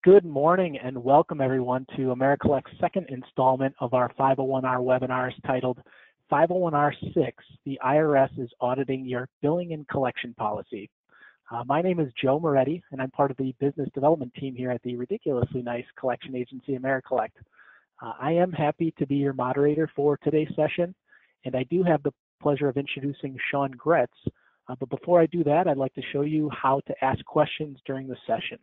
Good morning and welcome everyone to AmeriCollect's second installment of our 501R webinars titled 501R6, the IRS is auditing your billing and collection policy. My name is Joe Moretti and I'm part of the business development team here at the ridiculously nice collection agency AmeriCollect. I am happy to be your moderator for today's session, and I do have the pleasure of introducing Sean Gretz. But before I do that, I'd like to show you how to ask questions during the session.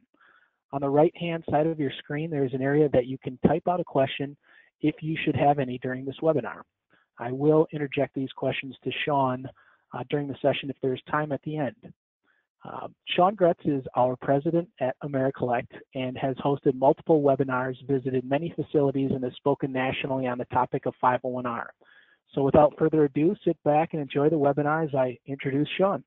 On the right-hand side of your screen, there is an area that you can type out a question if you should have any during this webinar. I will interject these questions to Sean during the session if there's time at the end. Sean Gretz is our president at AmeriCollect and has hosted multiple webinars, visited many facilities, and has spoken nationally on the topic of 501R. So without further ado, sit back and enjoy the webinar as I introduce Sean.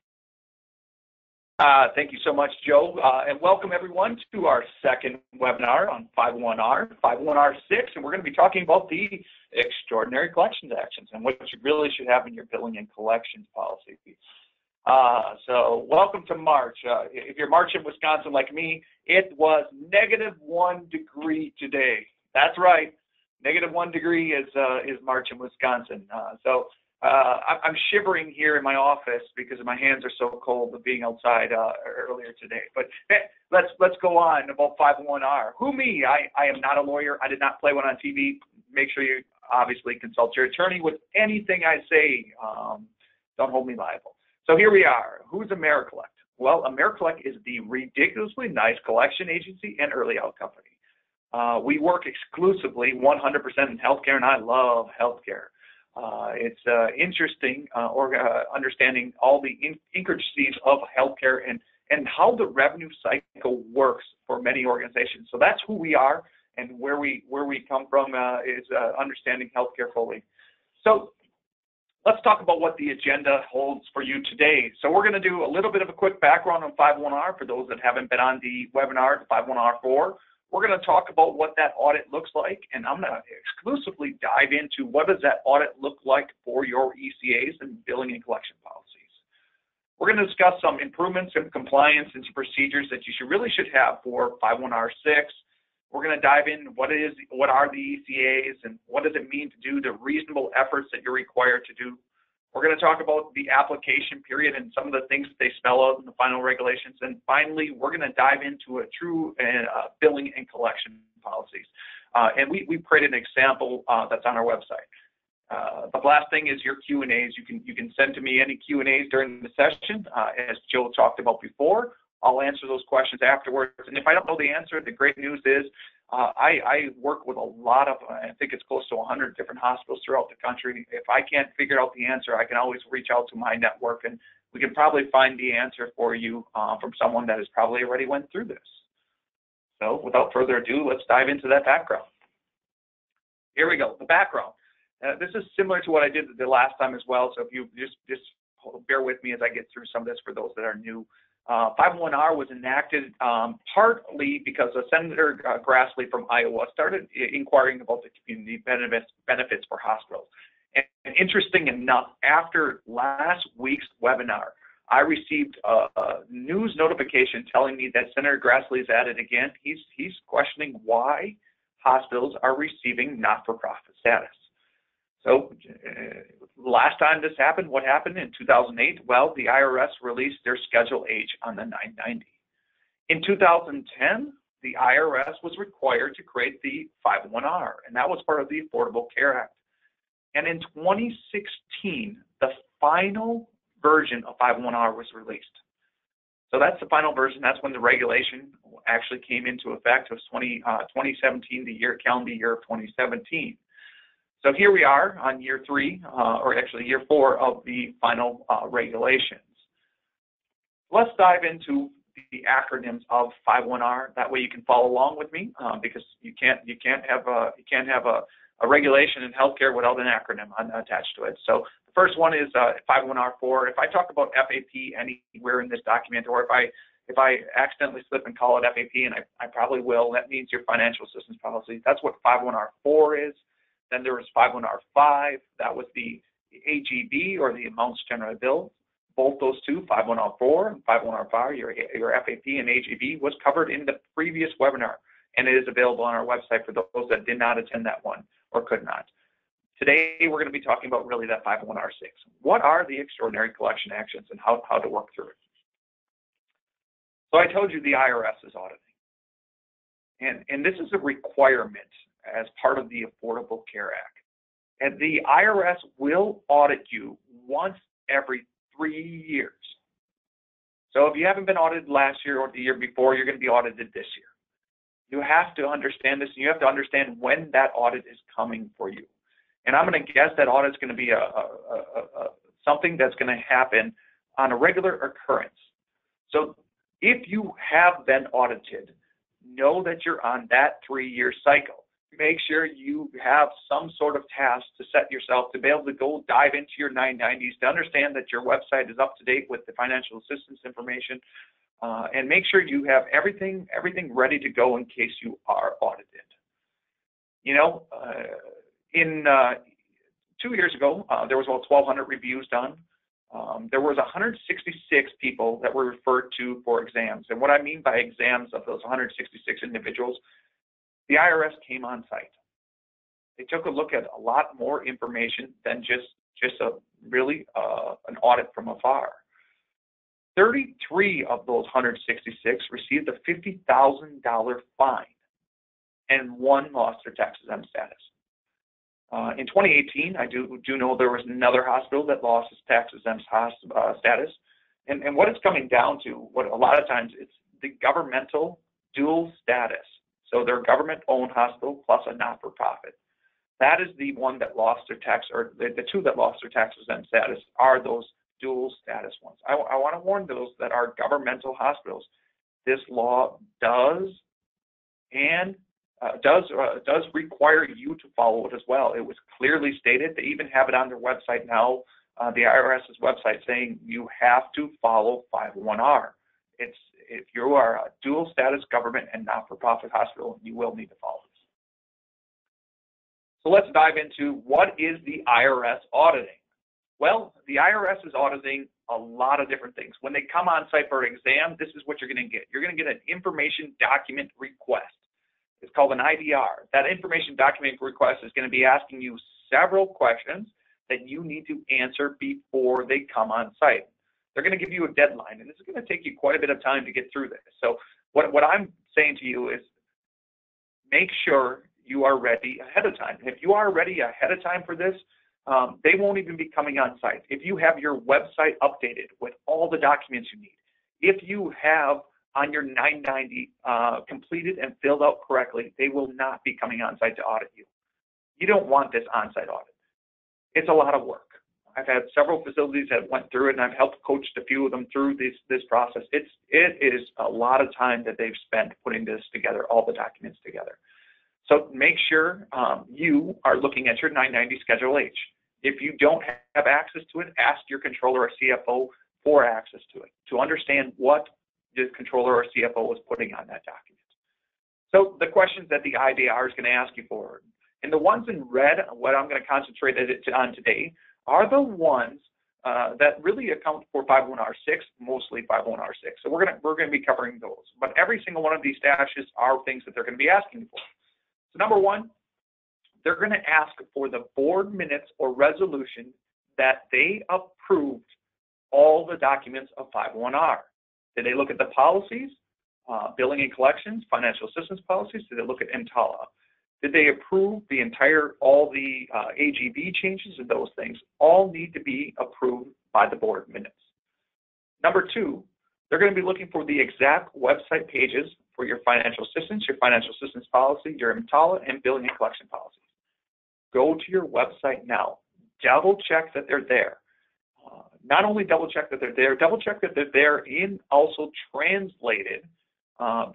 Thank you so much, Joe, and welcome everyone to our second webinar on 501R, 501R6, and we're going to be talking about the extraordinary collections actions and what you really should have in your billing and collections policy. So welcome to March. If you're March in Wisconsin like me, it was -1 degree today. That's right, -1 degree is March in Wisconsin. I'm shivering here in my office because my hands are so cold of being outside earlier today. But hey, let's go on about 501R. Who me? I am not a lawyer. I did not play one on TV. Make sure you obviously consult your attorney with anything I say. Don't hold me liable. So here we are. Who's AmeriCollect? Well, AmeriCollect is the ridiculously nice collection agency and early out company. We work exclusively 100% in healthcare, and I love healthcare. It's interesting understanding all the intricacies of healthcare and how the revenue cycle works for many organizations. So that's who we are, and where we come from is understanding healthcare fully. So let's talk about what the agenda holds for you today. So we're going to do a little bit of a quick background on 501R for those that haven't been on the webinar, 501R4. We're going to talk about what that audit looks like, and I'm going to exclusively dive into what does that audit look like for your ECAs and billing and collection policies. We're going to discuss some improvements in compliance and some procedures that you really should have for 501R6. We're going to dive in what are the ECAs and what does it mean to do the reasonable efforts that you're required to do. We're going to talk about the application period and some of the things that they spell out in the final regulations. And finally, we're going to dive into a true billing and collection policies. And we created an example that's on our website. The last thing is your Q&As. You can send to me any Q&As during the session. As Joe talked about before, I'll answer those questions afterwards. And if I don't know the answer, the great news is I work with a lot of, I think it's close to 100 different hospitals throughout the country. If I can't figure out the answer, I can always reach out to my network, and we can probably find the answer for you from someone that has probably already went through this. So without further ado, let's dive into that background. Here we go, the background. This is similar to what I did the last time as well, so if you just bear with me as I get through some of this for those that are new. 501R was enacted partly because Senator Grassley from Iowa started inquiring about the community benefits for hospitals. And interesting enough, after last week's webinar, I received a news notification telling me that Senator Grassley is at it again. He's questioning why hospitals are receiving not-for-profit status. So last time this happened, what happened in 2008? Well, the IRS released their Schedule H on the 990. In 2010, the IRS was required to create the 501R, and that was part of the Affordable Care Act. And in 2016, the final version of 501R was released. So that's the final version. That's when the regulation actually came into effect. It was 2017, the calendar year of 2017. So here we are on year 3, or actually year 4 of the final regulations. Let's dive into the acronyms of 501R. That way you can follow along with me, because you can't have a regulation in healthcare without an acronym attached to it. So the first one is 501R4. If I talk about FAP anywhere in this document, or if I accidentally slip and call it FAP, and I probably will, that means your financial assistance policy. That's what 501R4 is. Then there was 501R5, that was the AGB, or the amounts generally billed. Both those two, 501R4 and 501R5, your FAP and AGB, was covered in the previous webinar. and it is available on our website for those that did not attend that one or could not. Today, we're going to be talking about really that 501R6. What are the extraordinary collection actions and how to work through it? So I told you the IRS is auditing. And this is a requirement as part of the Affordable Care Act. And the IRS will audit you once every 3 years. So if you haven't been audited last year or the year before, you're going to be audited this year. You have to understand this, and you have to understand when that audit is coming for you. And I'm going to guess that audit is going to be something that's going to happen on a regular occurrence. So if you have been audited, know that you're on that 3-year cycle. Make sure you have some sort of task to set yourself to be able to go dive into your 990s, to understand that your website is up to date with the financial assistance information, and make sure you have everything ready to go in case you are audited. You know, in 2 years ago, there was about 1,200 reviews done. There was 166 people that were referred to for exams. And what I mean by exams of those 166 individuals, the IRS came on site. They took a look at a lot more information than just an audit from afar. 33 of those 166 received a $50,000 fine, and 1 lost their tax-exempt status. In 2018, I do know there was another hospital that lost its tax-exempt status. And what it's coming down to, what a lot of times, it's the governmental dual status. So they're a government-owned hospital plus a not-for-profit. That is the one that lost their tax, or the 2 that lost their tax-exempt status are those dual status ones. I want to warn those that are governmental hospitals. This law does require you to follow it as well. It was clearly stated. They even have it on their website now, the IRS's website, saying you have to follow 501R. If you are a dual status government and not-for-profit hospital, you will need to follow this. So let's dive into what is the IRS auditing. Well, the IRS is auditing a lot of different things. When they come on site for an exam, this is what you're going to get. You're going to get an information document request. It's called an IDR. That information document request is going to be asking you several questions that you need to answer before they come on site. They're going to give you a deadline, and this is going to take you quite a bit of time to get through this. So what I'm saying to you is make sure you are ready ahead of time. If you are ready ahead of time for this, they won't even be coming on site. If you have your website updated with all the documents you need, if you have on your 990 completed and filled out correctly, they will not be coming on site to audit you. You don't want this on-site audit. It's a lot of work. I've had several facilities that went through it, and I've helped coach a few of them through this process. It is a lot of time that they've spent putting this together, all the documents together. So make sure you are looking at your 990 Schedule H. If you don't have access to it, ask your controller or CFO for access to it, to understand what the controller or CFO is putting on that document. So the questions that the IDR is going to ask you for, and the ones in red, what I'm going to concentrate on today, are the ones that really account for 501R6, mostly 501R6. So we're going to be covering those. But every single one of these stashes are things that they're going to be asking for. So number one, they're going to ask for the board minutes or resolution that they approved all the documents of 501R. Did they look at the policies, billing and collections, financial assistance policies? Did they look at EMTALA? Did they approve all the AGB changes and those things? All need to be approved by the board minutes. Number two, they're going to be looking for the exact website pages for your financial assistance policy, your EMTALA, and billing and collection policies. Go to your website now. Double check that they're there. Not only double check that they're there, double check that they're there and also translated,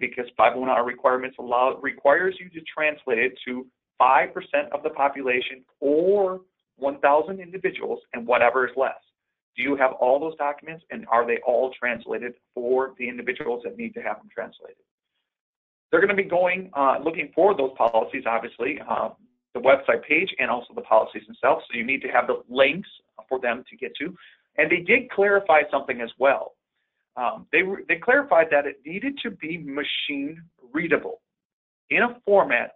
because 501R requirements requires you to translate it to 5% of the population or 1,000 individuals and whatever is less. Do you have all those documents, and are they all translated for the individuals that need to have them translated? They're going to be going looking for those policies, obviously, the website page and also the policies themselves. So you need to have the links for them to get to. And they did clarify something as well. They clarified that it needed to be machine readable. in a format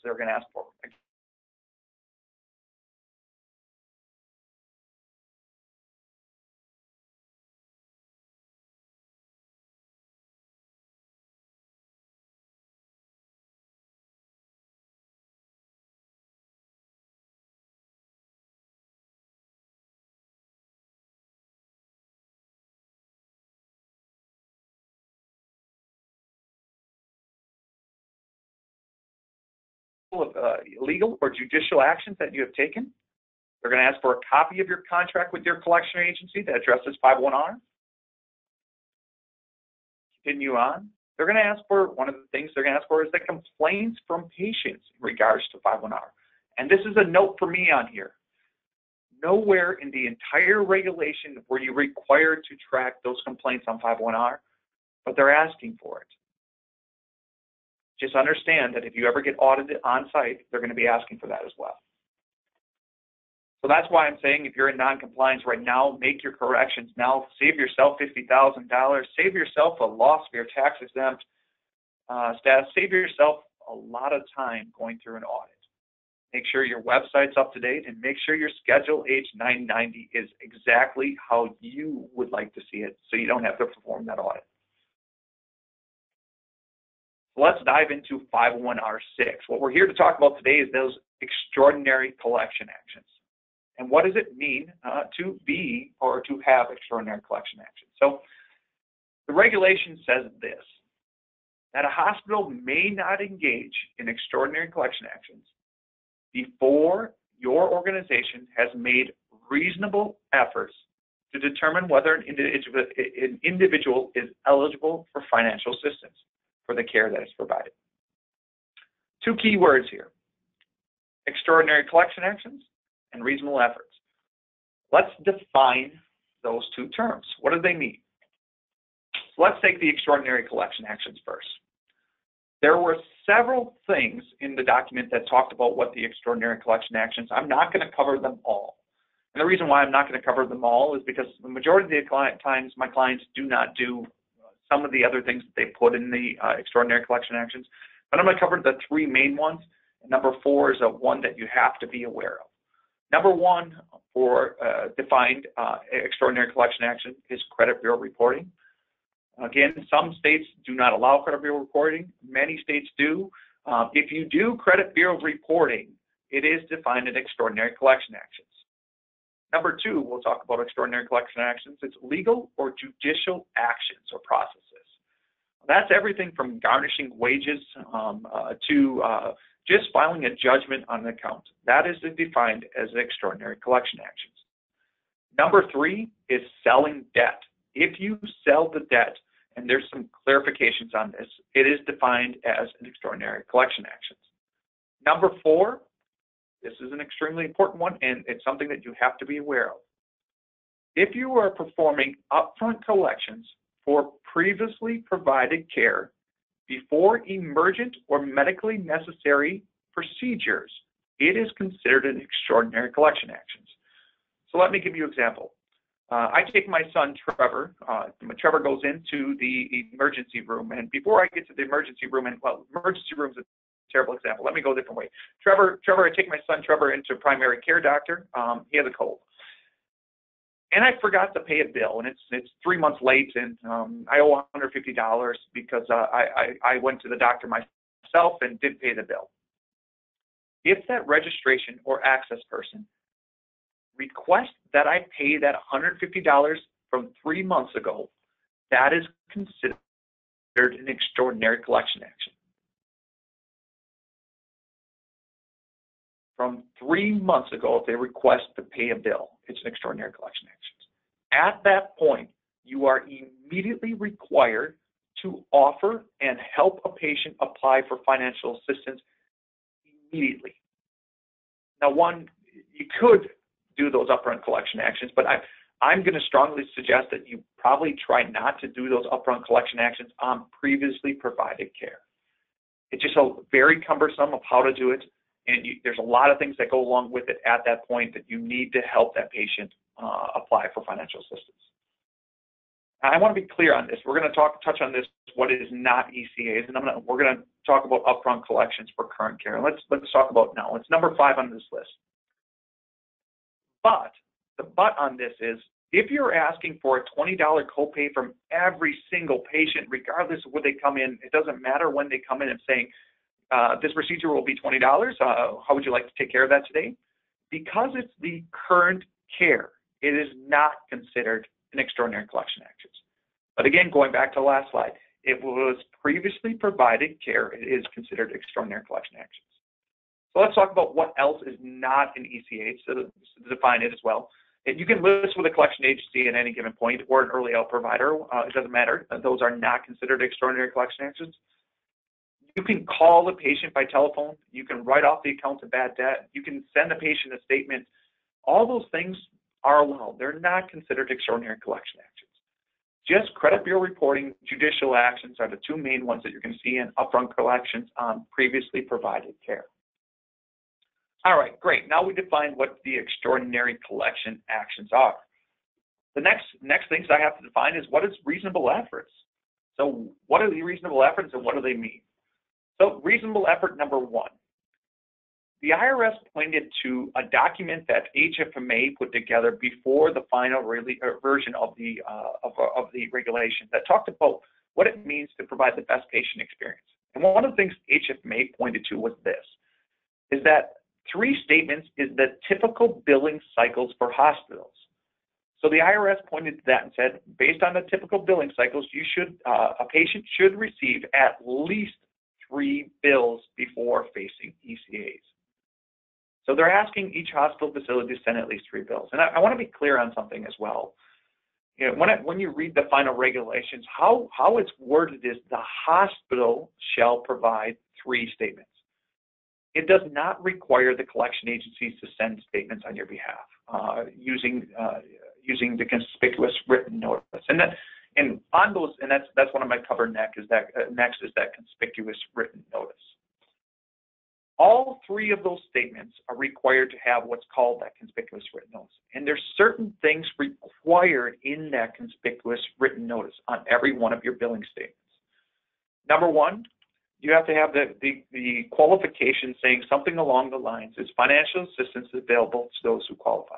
they're going to ask for. Of legal or judicial actions that you have taken. They're going to ask for a copy of your contract with your collection agency that addresses 501R. Continue on. They're going to ask for, one of the things they're going to ask for is the complaints from patients in regards to 501R. And this is a note for me on here. Nowhere in the entire regulation were you required to track those complaints on 501R, but they're asking for it. Just understand that if you ever get audited on site, they're going to be asking for that as well. So that's why I'm saying if you're in non-compliance right now, make your corrections now. Save yourself $50,000. Save yourself a loss of your tax-exempt status. Save yourself a lot of time going through an audit. Make sure your website's up to date and make sure your Schedule H 990 is exactly how you would like to see it so you don't have to perform that audit. Let's dive into 501R6. What we're here to talk about today is those extraordinary collection actions. And what does it mean to be or to have extraordinary collection actions? So the regulation says this, that a hospital may not engage in extraordinary collection actions before your organization has made reasonable efforts to determine whether an individual is eligible for financial assistance for the care that is provided. Two key words here, extraordinary collection actions and reasonable efforts. Let's define those two terms. What do they mean? So let's take the extraordinary collection actions first. There were several things in the document that talked about what the extraordinary collection actions. I'm not going to cover them all. And the reason why I'm not going to cover them all is because the majority of the times my clients do not do some of the other things that they put in the extraordinary collection actions. But I'm going to cover the three main ones. And number four is one that you have to be aware of. Number one for defined extraordinary collection action is credit bureau reporting. Again, some states do not allow credit bureau reporting. Many states do. If you do credit bureau reporting, it is defined in extraordinary collection actions. Number two, we'll talk about extraordinary collection actions. It's legal or judicial actions or processes. That's everything from garnishing wages to just filing a judgment on an account. That is defined as extraordinary collection actions. Number three is selling debt. If you sell the debt, and there's some clarifications on this, it is defined as an extraordinary collection actions. Number four, this is an extremely important one, and it's something that you have to be aware of. If you are performing upfront collections for previously provided care before emergent or medically necessary procedures, it is considered an extraordinary collection actions. So let me give you an example. I take my son, Trevor. Trevor goes into the emergency room, and before I get to the emergency room, and well, emergency room is a terrible example. Let me go a different way. Trevor, I take my son, Trevor, into primary care doctor. He has a cold. And I forgot to pay a bill, and it's 3 months late, and I owe $150 because I went to the doctor myself and didn't pay the bill. If that registration or access person requests that I pay that $150 from 3 months ago, that is considered an extraordinary collection action. From 3 months ago, if they request to pay a bill, it's an extraordinary collection action. At that point, you are immediately required to offer and help a patient apply for financial assistance immediately. Now, one, you could do those upfront collection actions, but I'm going to strongly suggest that you probably try not to do those upfront collection actions on previously provided care. It's just very cumbersome of how to do it, and there's a lot of things that go along with it at that point that you need to help that patient apply for financial assistance. I want to be clear on this. We're going to touch on this, what is not ECAs, and we're going to talk about upfront collections for current care. And let's talk about now. It's number 5 on this list. But the but on this is, if you're asking for a $20 copay from every single patient, regardless of where they come in, it doesn't matter when they come in and saying, this procedure will be $20, how would you like to take care of that today? Because it's the current care, it is not considered an extraordinary collection actions. But again, going back to the last slide, it was previously provided care, it is considered extraordinary collection actions. So let's talk about what else is not an ECA, so to define it as well. And you can list with a collection agency at any given point or an early out provider, it doesn't matter. Those are not considered extraordinary collection actions. You can call the patient by telephone. You can write off the account of bad debt. You can send the patient a statement. All those things are allowed. They're not considered extraordinary collection actions. Just credit bureau reporting, judicial actions are the 2 main ones that you're going to see in upfront collections on previously provided care. All right, great. Now we define what the extraordinary collection actions are. The next things I have to define is what is reasonable efforts. So what are the reasonable efforts and what do they mean? So reasonable effort number 1. The IRS pointed to a document that HFMA put together before the final version of the regulation that talked about what it means to provide the best patient experience. And one of the things HFMA pointed to was this, is that 3 statements is the typical billing cycles for hospitals. So the IRS pointed to that and said, based on the typical billing cycles, a patient should receive at least 3 bills before facing ECAs. So they're asking each hospital facility to send at least 3 bills. And I want to be clear on something as well. You know, when you read the final regulations, how it's worded is the hospital shall provide 3 statements. It does not require the collection agencies to send statements on your behalf using the conspicuous written notice. And on those, and that's one of my cover next is that conspicuous written notice. All 3 of those statements are required to have what's called that conspicuous written notice. And there's certain things required in that conspicuous written notice on every one of your billing statements. Number 1, you have to have the qualification saying something along the lines is financial assistance is available to those who qualify.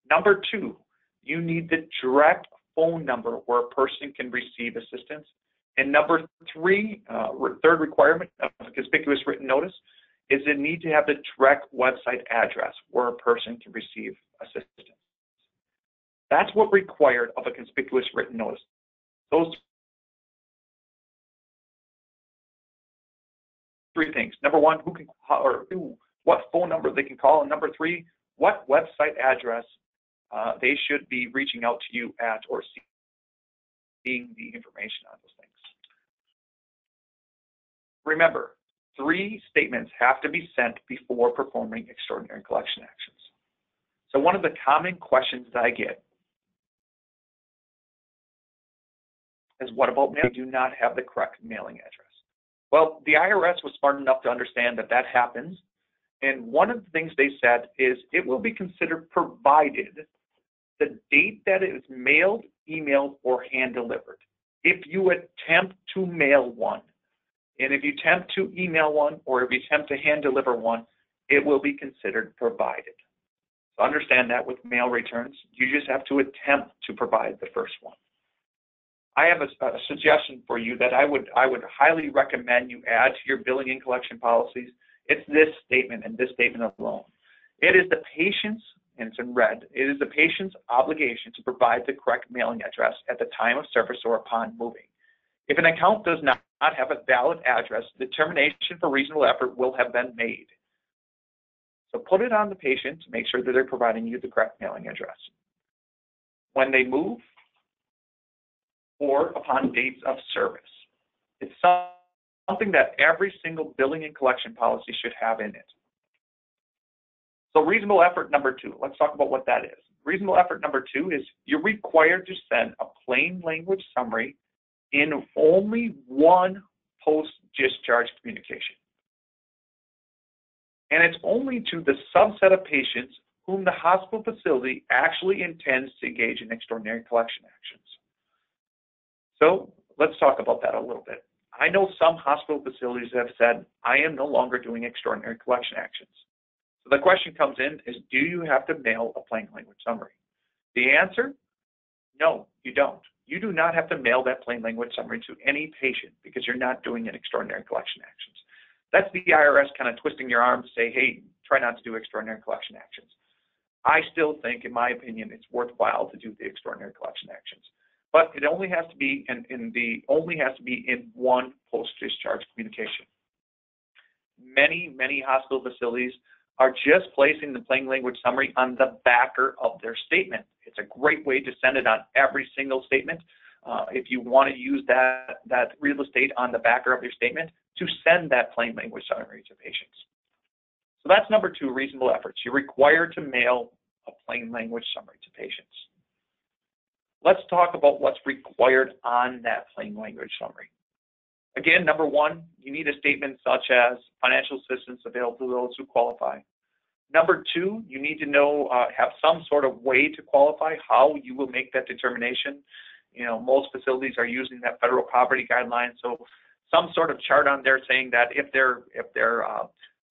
Number 2, you need the direct phone number where a person can receive assistance. And number 3, third requirement of a conspicuous written notice is the need to have the direct website address where a person can receive assistance. That's what required of a conspicuous written notice. Those 3 things. Number 1, who can call, or 2, what phone number they can call, and number 3, what website address they should be reaching out to you at or seeing the information on those things. Remember, 3 statements have to be sent before performing extraordinary collection actions. So one of the common questions that I get is, what about mail? I do not have the correct mailing address. Well, the IRS was smart enough to understand that that happens. And one of the things they said is it will be considered provided the date that it is mailed, emailed, or hand-delivered. If you attempt to mail one, and if you attempt to email one, or if you attempt to hand-deliver one, it will be considered provided. So understand that with mail returns, you just have to attempt to provide the first one. I have a suggestion for you that I would highly recommend you add to your billing and collection policies. It's this statement and this statement alone. It is the patient's, and it's in red, it is the patient's obligation to provide the correct mailing address at the time of service or upon moving. If an account does not have a valid address, determination for reasonable effort will have been made. So put it on the patient to make sure that they're providing you the correct mailing address. When they move, or upon dates of service. It's something that every single billing and collection policy should have in it. So reasonable effort number 2, let's talk about what that is. Reasonable effort number 2 is you're required to send a plain language summary in only one post-discharge communication. And it's only to the subset of patients whom the hospital facility actually intends to engage in extraordinary collection actions. So let's talk about that a little bit. I know some hospital facilities have said, I am no longer doing extraordinary collection actions. So the question comes in is, do you have to mail a plain language summary? The answer, no, you don't. You do not have to mail that plain language summary to any patient because you're not doing an extraordinary collection actions. That's the IRS kind of twisting your arm to say, hey, try not to do extraordinary collection actions. I still think, in my opinion, it's worthwhile to do the extraordinary collection actions. But it only has to be in one post-discharge communication. Many hospital facilities are just placing the plain language summary on the backer of their statement. It's a great way to send it on every single statement. If you want to use that real estate on the backer of your statement to send that plain language summary to patients. So that's number 2, reasonable efforts. You're required to mail a plain language summary to patients. Let's talk about what's required on that plain language summary. Again, number 1, you need a statement such as financial assistance available to those who qualify. Number 2, you need to know, have some sort of way to qualify how you will make that determination. You know, most facilities are using that federal poverty guideline, so some sort of chart on there saying that if they're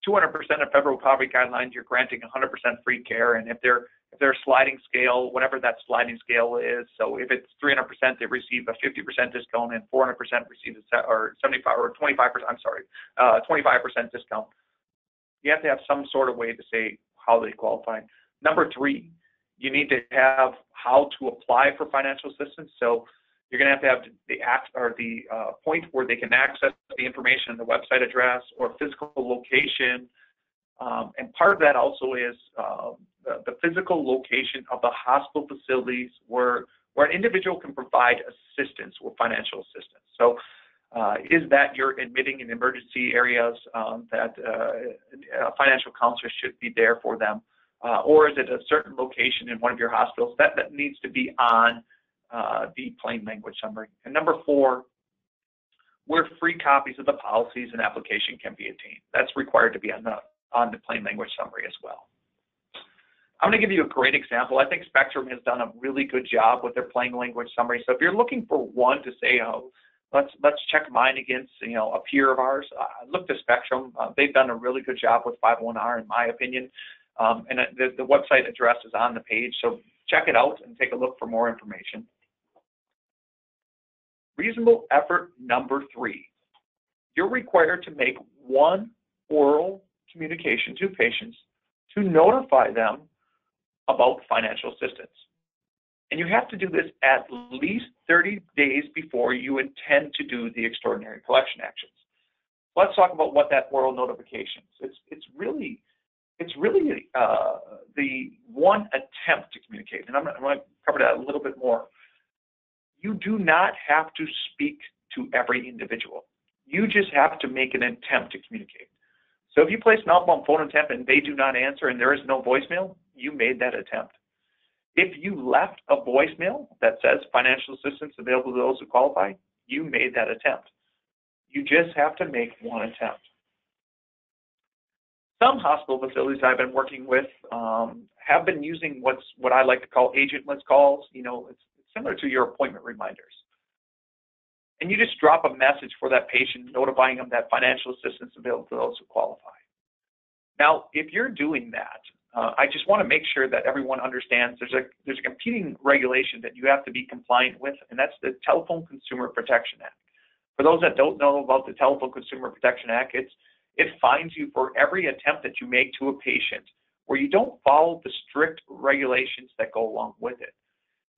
200% of federal poverty guidelines, you're granting 100% free care, and if they're sliding scale, whatever that sliding scale is, so if it's 300%, they receive a 50% discount, and 400% receive or 75 or 25%. I'm sorry, 25% discount. You have to have some sort of way to say how they qualify. Number 3, you need to have how to apply for financial assistance. So you're going to have the point where they can access the information, the website address or physical location. And part of that also is the physical location of the hospital facilities where an individual can provide assistance or financial assistance. So is that you're admitting in emergency areas that a financial counselor should be there for them? Or is it a certain location in one of your hospitals? That needs to be on the plain language summary. And number 4, where free copies of the policies and application can be obtained. That's required to be on the plain language summary as well. I'm going to give you a great example. I think Spectrum has done a really good job with their plain language summary. So if you're looking for one to say, oh, let's check mine against a peer of ours, look to Spectrum. They've done a really good job with 501R, in my opinion. And the website address is on the page, so check it out and take a look for more information. Reasonable effort number 3. You're required to make one oral communication to patients to notify them about financial assistance. And you have to do this at least 30 days before you intend to do the extraordinary collection actions. Let's talk about what that oral notification is. It's really the one attempt to communicate, and I'm going to cover that a little bit more. You do not have to speak to every individual. You just have to make an attempt to communicate. So if you place an outbound phone attempt and they do not answer and there is no voicemail, you made that attempt. If you left a voicemail that says financial assistance available to those who qualify, you made that attempt. You just have to make one attempt. Some hospital facilities I've been working with have been using what I like to call agentless calls. It's similar to your appointment reminders. And you just drop a message for that patient notifying them that financial assistance is available to those who qualify. Now, if you're doing that, I just want to make sure that everyone understands there's a competing regulation that you have to be compliant with, and that's the Telephone Consumer Protection Act. For those that don't know about the Telephone Consumer Protection Act, it fines you for every attempt that you make to a patient where you don't follow the strict regulations that go along with it.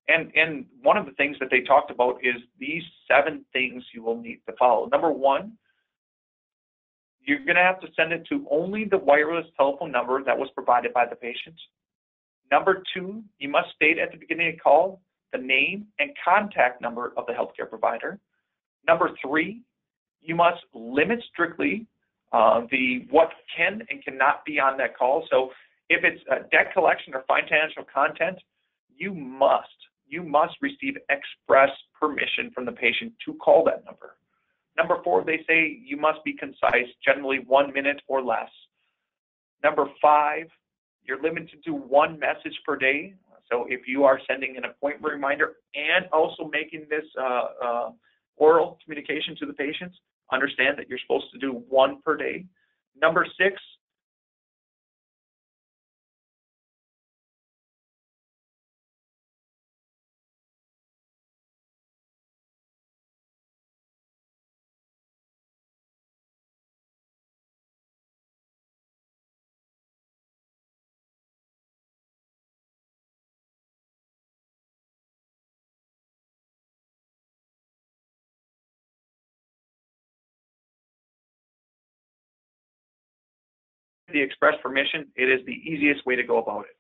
And one of the things that they talked about is these 7 things you will need to follow. Number 1, you're going to have to send it to only the wireless telephone number that was provided by the patient. Number 2, you must state at the beginning of the call the name and contact number of the healthcare provider. Number 3, you must limit strictly what can and cannot be on that call. So if it's debt collection or financial content, you must receive express permission from the patient to call that number. Number 4, they say you must be concise, generally 1 minute or less. Number 5, you're limited to 1 message per day. So if you are sending an appointment reminder and also making this oral communication to the patients, understand that you're supposed to do 1 per day. Number 6, the express permission, it is the easiest way to go about it.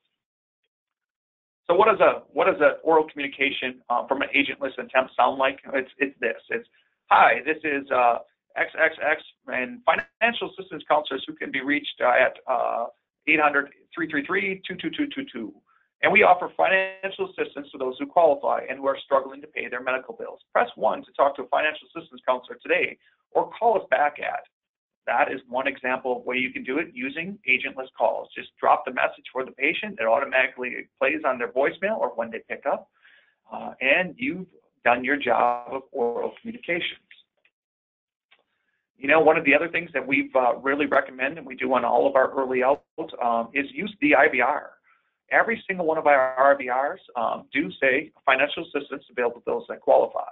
So what does a oral communication from an agentless attempt sound like? It's this. It's, hi, this is XXX and financial assistance counselors who can be reached at 800-333-22222. And we offer financial assistance to those who qualify and who are struggling to pay their medical bills. Press 1 to talk to a financial assistance counselor today, or call us back at. That is one example of way you can do it using agentless calls. Just drop the message for the patient. It automatically plays on their voicemail or when they pick up, and you've done your job of oral communications. You know, one of the other things that we've really recommend, and we do on all of our early outs, is use the IVR. Every single one of our IVRs do say financial assistance available to those that qualify.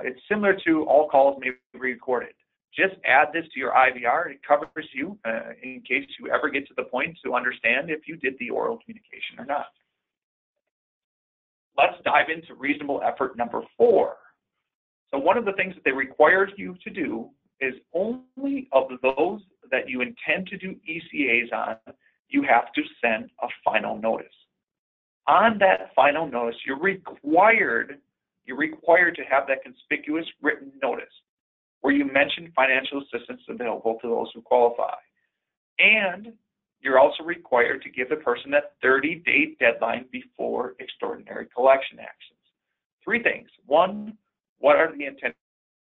It's similar to all calls may be recorded. Just add this to your IVR. It covers you in case you ever get to the point to understand if you did the oral communication or not. Let's dive into reasonable effort number 4. So one of the things that they require you to do is only of those that you intend to do ECAs on, you have to send a final notice. On that final notice, you're required to have that conspicuous written notice where you mention financial assistance available to those who qualify. And you're also required to give the person that 30-day deadline before extraordinary collection actions. 3 things. 1, what are the intended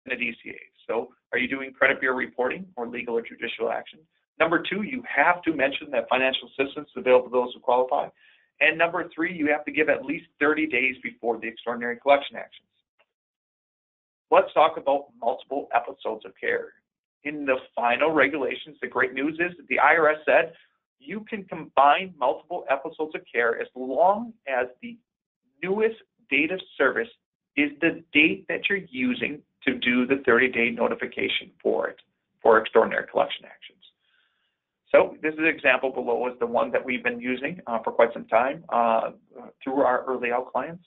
ECAs? So are you doing credit bureau reporting or legal or judicial action? Number 2, you have to mention that financial assistance is available to those who qualify. And number 3, you have to give at least 30 days before the extraordinary collection actions. Let's talk about multiple episodes of care. In the final regulations, the great news is that the IRS said you can combine multiple episodes of care as long as the newest date of service is the date that you're using to do the 30-day notification for it, for extraordinary collection actions. So this is an example below is the one that we've been using for quite some time through our early out clients.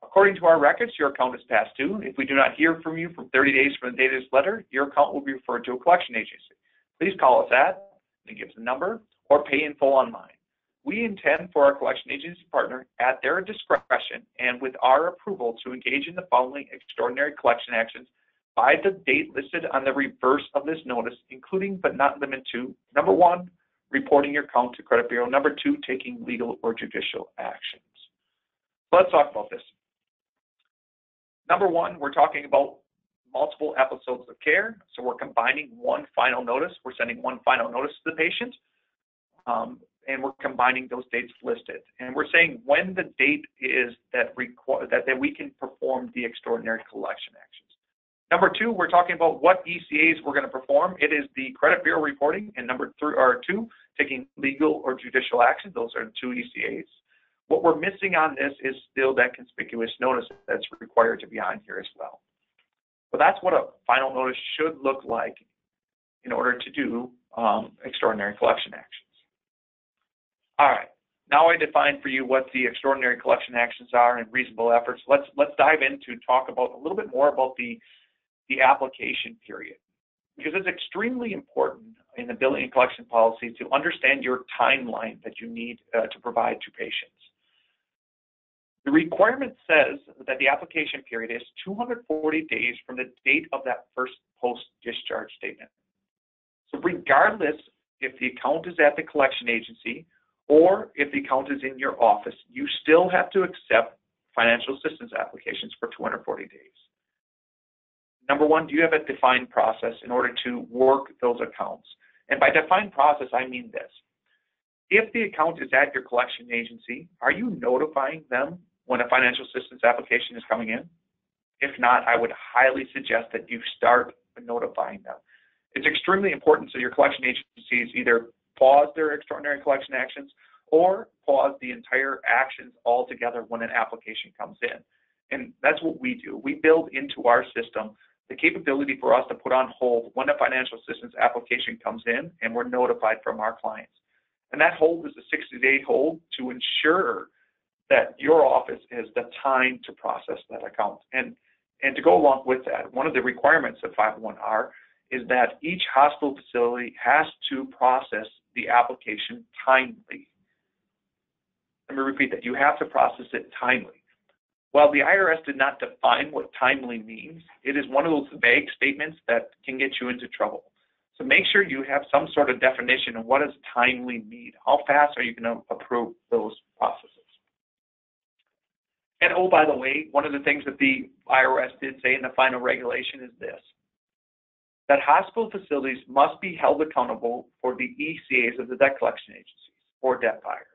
According to our records, your account is past due. If we do not hear from you from 30 days from the date of this letter, your account will be referred to a collection agency. Please call us at, and it gives a number, or pay in full online. We intend for our collection agency partner, at their discretion and with our approval, to engage in the following extraordinary collection actions by the date listed on the reverse of this notice, including but not limited to, number 1, reporting your account to credit bureau, number 2, taking legal or judicial actions. Let's talk about this. Number 1, we're talking about multiple episodes of care. So we're combining one final notice. We're sending one final notice to the patient, and we're combining those dates listed. And we're saying when the date is that we can perform the extraordinary collection actions. Number 2, we're talking about what ECAs we're going to perform. It is the credit bureau reporting, and number 2, taking legal or judicial action. Those are the 2 ECAs. What we're missing on this is still that conspicuous notice that's required to be on here as well. But that's what a final notice should look like in order to do extraordinary collection actions. All right, now I defined for you what the extraordinary collection actions are and reasonable efforts. Let's dive in to talk about a little bit more about the application period, because it's extremely important in the billing and collection policy to understand your timeline that you need to provide to patients. The requirement says that the application period is 240 days from the date of that first post-discharge statement. So regardless if the account is at the collection agency or if the account is in your office, you still have to accept financial assistance applications for 240 days. Number one, do you have a defined process in order to work those accounts? And by defined process, I mean this. If the account is at your collection agency, are you notifying them when a financial assistance application is coming in? If not, I would highly suggest that you start notifying them. It's extremely important so your collection agencies either pause their extraordinary collection actions or pause the entire actions altogether when an application comes in. And that's what we do. We build into our system the capability for us to put on hold when a financial assistance application comes in and we're notified from our clients. And that hold is a 60-day hold to ensure that your office has the time to process that account. And to go along with that, one of the requirements of 501R is that each hospital facility has to process the application timely. Let me repeat that. You have to process it timely. While the IRS did not define what timely means, it is one of those vague statements that can get you into trouble. So make sure you have some sort of definition of what does timely mean. How fast are you going to approve those processes? And oh, by the way, one of the things that the IRS did say in the final regulation is this, that hospital facilities must be held accountable for the ECAs of the debt collection agencies or debt buyers.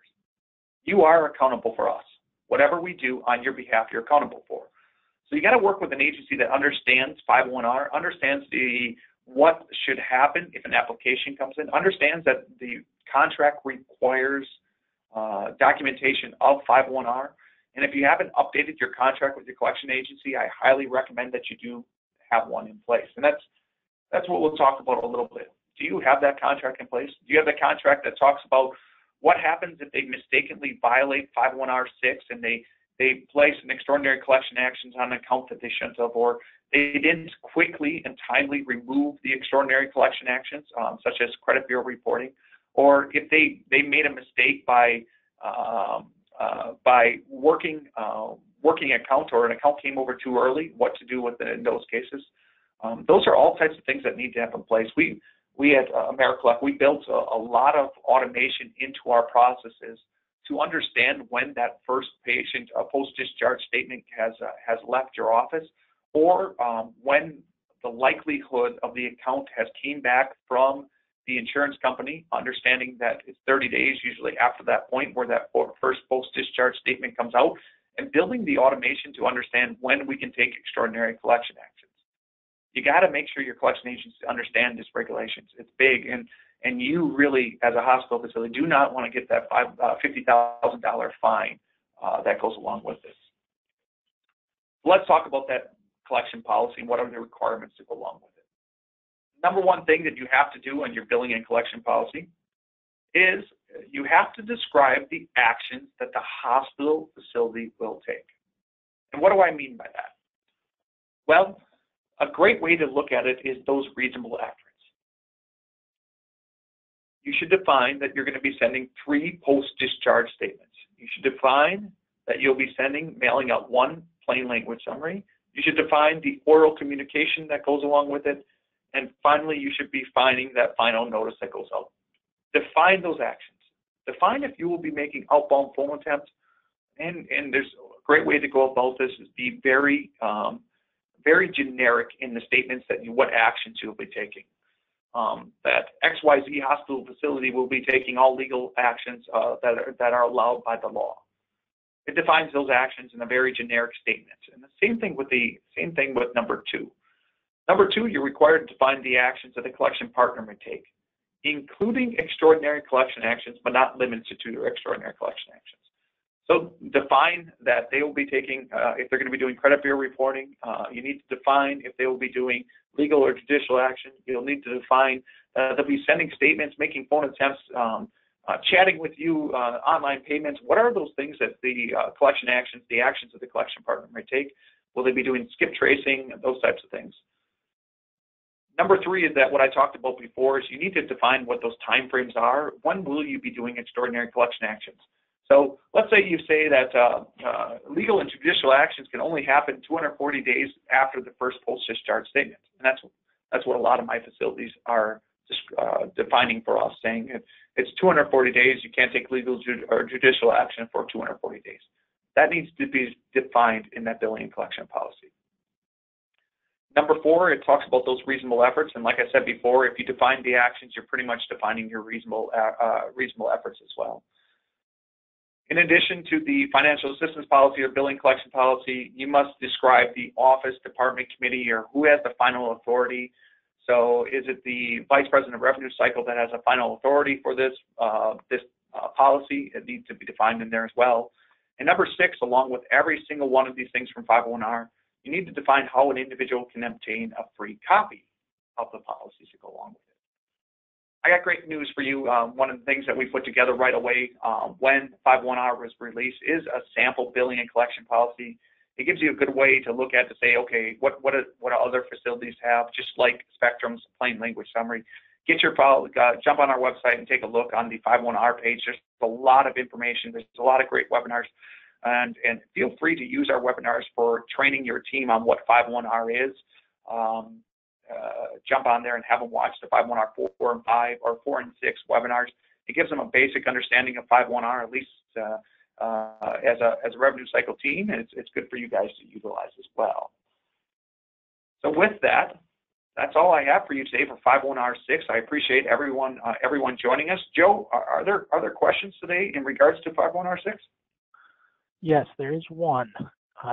You are accountable for us. Whatever we do on your behalf, you're accountable for. So you got to work with an agency that understands 501R, understands what should happen if an application comes in, understands that the contract requires documentation of 501R. And if you haven't updated your contract with your collection agency, I highly recommend that you do have one in place. And that's what we'll talk about a little bit. Do you have that contract in place? Do you have the contract that talks about what happens if they mistakenly violate 501R6 and they place an extraordinary collection actions on an account that they shouldn't have, or they didn't quickly and timely remove the extraordinary collection actions, such as credit bureau reporting, or if they made a mistake by working account, or an account came over too early, what to do with it in those cases. Those are all types of things that need to have in place. We at AmeriCollect, we built a lot of automation into our processes to understand when that first patient post-discharge statement has left your office, or when the likelihood of the account has came back from the insurance company, understanding that it's 30 days usually after that point where that first post-discharge statement comes out, and building the automation to understand when we can take extraordinary collection actions. You got to make sure your collection agents understand these regulations. It's big, and you really, as a hospital facility, do not want to get that $50,000 fine that goes along with this. Let's talk about that collection policy and what are the requirements to go along with it. Number one thing that you have to do on your billing and collection policy is you have to describe the actions that the hospital facility will take. And what do I mean by that? Well, a great way to look at it is those reasonable actions. You should define that you're going to be sending 3 post-discharge statements. You should define that you'll be mailing out 1 plain language summary. You should define the oral communication that goes along with it. And finally, you should be finding that final notice that goes out. Define those actions. Define if you will be making outbound phone attempts. And there's a great way to go about this is be very generic in the statements that what actions you'll be taking. That XYZ hospital facility will be taking all legal actions that are allowed by the law. It defines those actions in a very generic statement. And the same thing with number 2. Number 2, you're required to define the actions that the collection partner may take, including extraordinary collection actions, but not limited to your extraordinary collection actions. So define that they will be taking, if they're going to be doing credit bureau reporting, you need to define if they will be doing legal or judicial action. You'll need to define they'll be sending statements, making phone attempts, chatting with you, online payments. What are those things that the collection actions, the actions that the collection partner may take? Will they be doing skip tracing, those types of things? Number 3 is that what I talked about before is you need to define what those time frames are. When will you be doing extraordinary collection actions? So let's say you say that legal and judicial actions can only happen 240 days after the first post-discharge statement. And that's what a lot of my facilities are defining for us, saying it's 240 days. You can't take legal or judicial action for 240 days. That needs to be defined in that billing and collection policy. Number 4, it talks about those reasonable efforts. And like I said before, if you define the actions, you're pretty much defining your reasonable efforts as well. In addition to the financial assistance policy or billing collection policy, you must describe the office, department, committee, or who has the final authority. So is it the Vice President of Revenue Cycle that has a final authority for this policy? It needs to be defined in there as well. And number 6, along with every single one of these things from 501R, you need to define how an individual can obtain a free copy of the policies to go along with it. I got great news for you. One of the things that we put together right away when 501R was released is a sample billing and collection policy. It gives you a good way to look at to say, okay, what other facilities have, just like Spectrum's plain language summary. Get your file, jump on our website and take a look on the 501R page. There's a lot of information. There's a lot of great webinars. And feel free to use our webinars for training your team on what 501R is. Jump on there and have them watch the 501R 4 and 5 or 4 and 6 webinars. It gives them a basic understanding of 501R, at least as a revenue cycle team, and it's good for you guys to utilize as well. So with that, that's all I have for you today for 501R6. I appreciate everyone joining us. Joe, are there questions today in regards to 501R6? Yes, there is one.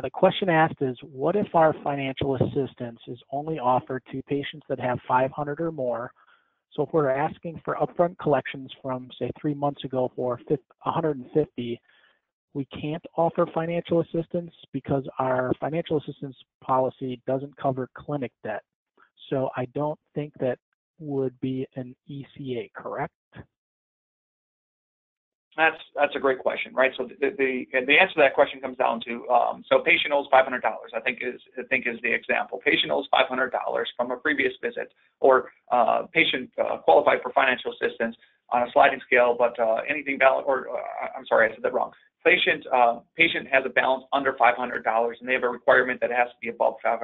The question asked is, what if our financial assistance is only offered to patients that have 500 or more? So if we're asking for upfront collections from, say, 3 months ago for 150, we can't offer financial assistance because our financial assistance policy doesn't cover clinic debt. So I don't think that would be an ECA, correct? That's a great question, right? So the answer to that question comes down to so patient owes $500. I think is the example. Patient owes $500 from a previous visit, or patient qualified for financial assistance on a sliding scale, but anything balance, or I'm sorry, I said that wrong. Patient has a balance under $500, and they have a requirement that it has to be above $500.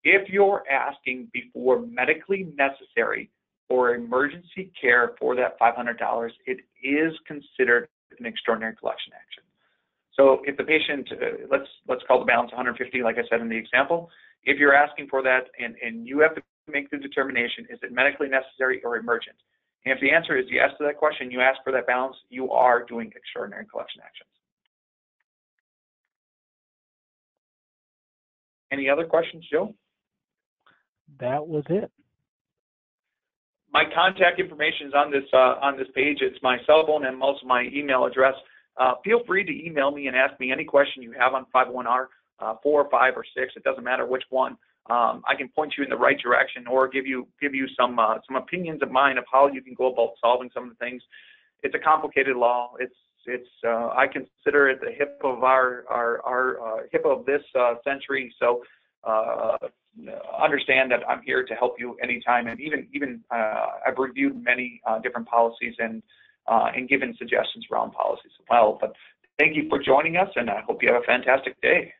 If you're asking before medically necessary or emergency care for that $500, it is considered an extraordinary collection action. So if the patient, let's call the balance 150, like I said in the example, if you're asking for that and you have to make the determination, is it medically necessary or emergent? And if the answer is yes to that question, you ask for that balance, you are doing extraordinary collection actions. Any other questions, Joe? That was it. My contact information is on this page. It's my cell phone and also my email address. Feel free to email me and ask me any question you have on 501R, 4 or 5 or 6. It doesn't matter which one. I can point you in the right direction or give you some opinions of mine of how you can go about solving some of the things. It's a complicated law. I consider it the HIPAA of our HIPAA of this century. So understand that I'm here to help you anytime, and even I've reviewed many different policies and given suggestions around policies as well. But thank you for joining us, and I hope you have a fantastic day.